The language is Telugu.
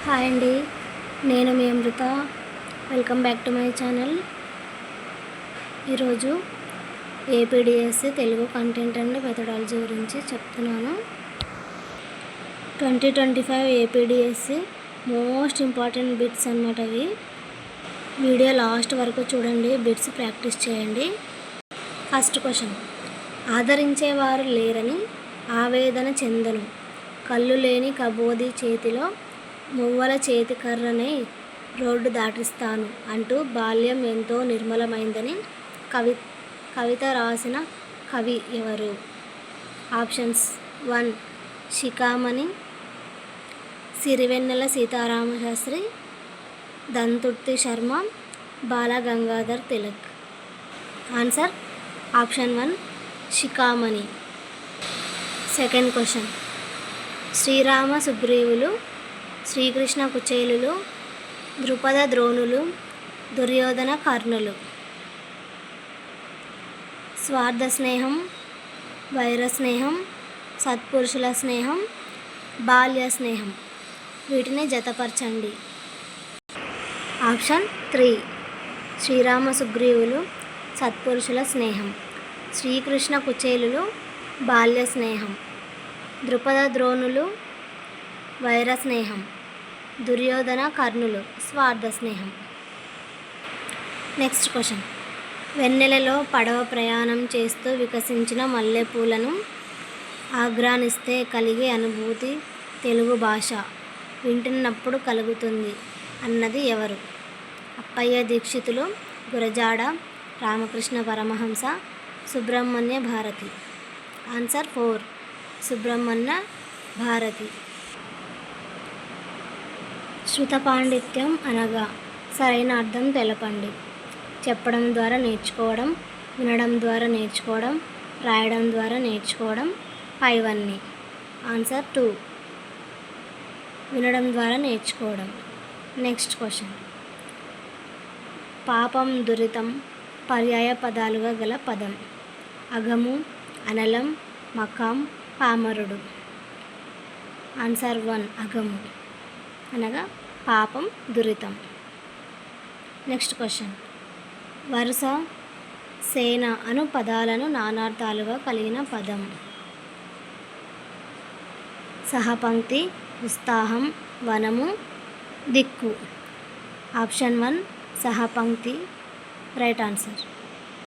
హాయ్ అండి, నేను మీ Amrutha. Welcome back to my channel. ఈరోజు APDSC Telugu content and methodology గురించి చెప్తున్నాను. 2025 ఏపీడిఎస్సి మోస్ట్ ఇంపార్టెంట్ బిట్స్ అన్నమాట. అవి వీడియో లాస్ట్ వరకు చూడండి, బిట్స్ ప్రాక్టీస్ చేయండి. ఫస్ట్ క్వశ్చన్, ఆదరించేవారు లేరని ఆవేదన చెందను, కళ్ళు లేని కబోది చేతిలో మువ్వల చేతి కర్రనై రోడ్డు దాటిస్తాను అంటూ బాల్యం ఎంతో నిర్మలమైందని కవిత రాసిన కవి ఎవరు? Options 1 Sikhamani, Sirivennela Sitarama Sastry, Danturti Sharma, Balagangadhar Tilak. Answer option 1 Sikhamani. Second question, Srirama సుగ్రీవులు, శ్రీకృష్ణ కుచేలులు, ద్రుపద ద్రోణులు, దుర్యోధన కర్ణులు. స్వార్థ స్నేహం, వైర స్నేహం, సత్పురుషుల స్నేహం, బాల్య స్నేహం. వీటిని జతపరచండి. ఆప్షన్ 3 శ్రీరామ సుగ్రీవులు, సత్పురుషుల స్నేహం, శ్రీకృష్ణ కుచేలులు, బాల్య స్నేహం, ద్రుపద ద్రోణులు, వైర స్నేహం, దుర్యోధన కర్ణులు, స్వార్థ స్నేహం. నెక్స్ట్ క్వశ్చన్, వెన్నెలలో పడవ ప్రయాణం చేస్తూ వికసించిన మల్లెపూలను ఆఘ్రానిస్తే కలిగే అనుభూతి తెలుగు భాష వింటున్నప్పుడు కలుగుతుంది అన్నది ఎవరు? అప్పయ్య దీక్షితులు, గురజాడ రామకృష్ణ పరమహంస, సుబ్రహ్మణ్య భారతి. ఆన్సర్ 4 సుబ్రహ్మణ్య భారతి. శృత పాండిత్యం అనగా సరైన అర్థం తెలపండి. చెప్పడం ద్వారా నేర్చుకోవడం, వినడం ద్వారా నేర్చుకోవడం, రాయడం ద్వారా నేర్చుకోవడం, పైవన్నీ. ఆన్సర్ 2 వినడం ద్వారా నేర్చుకోవడం. నెక్స్ట్ క్వశ్చన్, పాపం దురితం పర్యాయ పదాలుగా గల పదం? అగము, అనలం, మకాం, పామరుడు. ఆన్సర్ 1 అగము అనగా పాపం దురితం. నెక్స్ట్ క్వశ్చన్, వరుస, సేన అను పదాలను నానార్థాలుగా కలిగిన పదం? సహపంక్తి, ఉత్సాహం, వనము, దిక్కు. ఆప్షన్ 1 సహపంక్తి రైట్ ఆన్సర్.